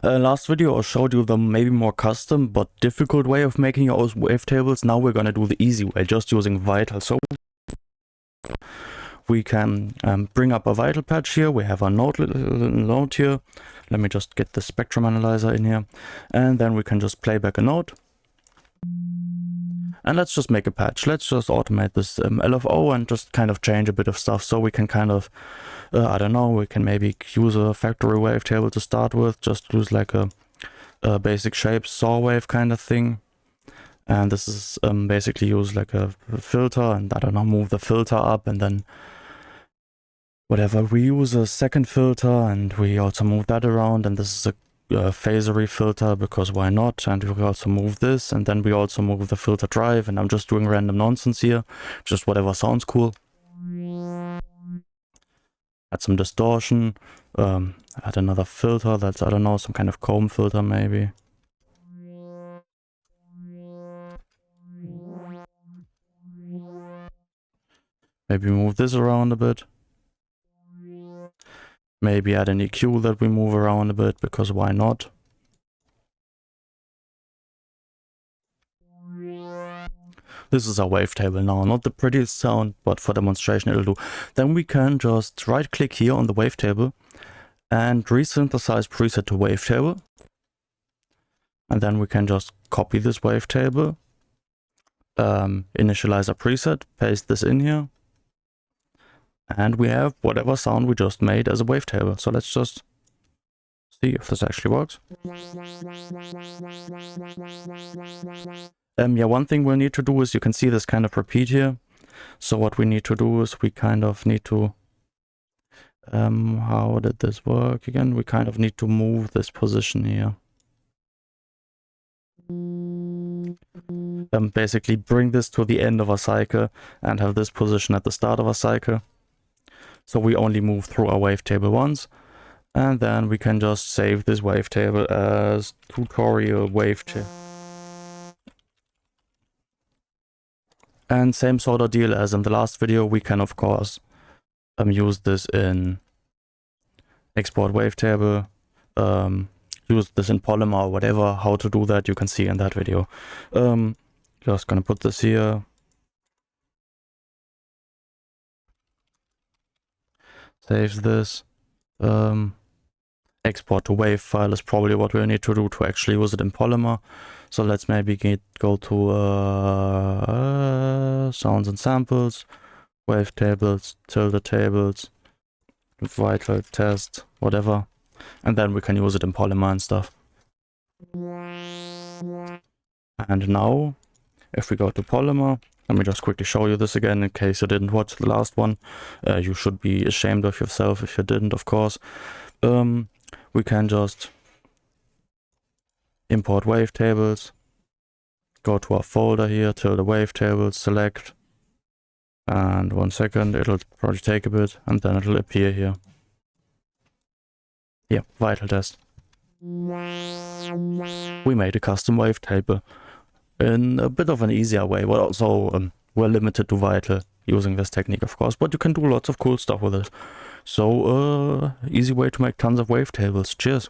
Last video I showed you the maybe more custom but difficult way of making your own wavetables. Now we're gonna do the easy way, just using Vital. So we can bring up a Vital patch here. We have a little note here. Let me just get the spectrum analyzer in here. And then we can just play back a note. And let's just make a patch. Let's just automate this LFO and just kind of change a bit of stuff. So we can kind of, I don't know, we can maybe use a factory wavetable to start with. Just use like a basic shape saw wave kind of thing. And this is basically use like a filter and I don't know, move the filter up and then whatever. We use a second filter and we also move that around, and this is a phasery filter because why not, and we also move this, and then we also move the filter drive, and I'm just doing random nonsense here, just whatever sounds cool. Add some distortion, add another filter, that's, I don't know, some kind of comb filter maybe. Maybe move this around a bit. Maybe add an EQ that we move around a bit, because why not? This is our wavetable now, not the prettiest sound, but for demonstration it'll do. Then we can just right click here on the wavetable and resynthesize preset to wavetable. And then we can just copy this wavetable, initialize a preset, paste this in here. And we have whatever sound we just made as a wavetable. So let's just see if this actually works. Yeah, one thing we'll need to do is, you can see this kind of repeat here. So what we need to do is we kind of need to, how did this work again? We kind of need to move this position here. Basically bring this to the end of a cycle and have this position at the start of a cycle. So we only move through our wavetable once, and then we can just save this wavetable as tutorial wavetable. And same sort of deal as in the last video, we can of course use this in export wavetable, use this in Polymer or whatever. How to do that you can see in that video. Just gonna put this here. Save this. Export to WAV file is probably what we'll need to do to actually use it in Polymer. So let's maybe go to sounds and samples, wavetables, tilde tables, Vital test, whatever. And then we can use it in Polymer and stuff. And now, if we go to Polymer, let me just quickly show you this again in case you didn't watch the last one. You should be ashamed of yourself if you didn't, of course. We can just import wavetables, go to our folder here, tilde wavetables, select, and 1 second, it'll probably take a bit, and then it'll appear here. Yeah, Vital test. We made a custom wavetable in a bit of an easier way, but also we're limited to Vital using this technique, of course, but you can do lots of cool stuff with it. So easy way to make tons of wavetables. Cheers.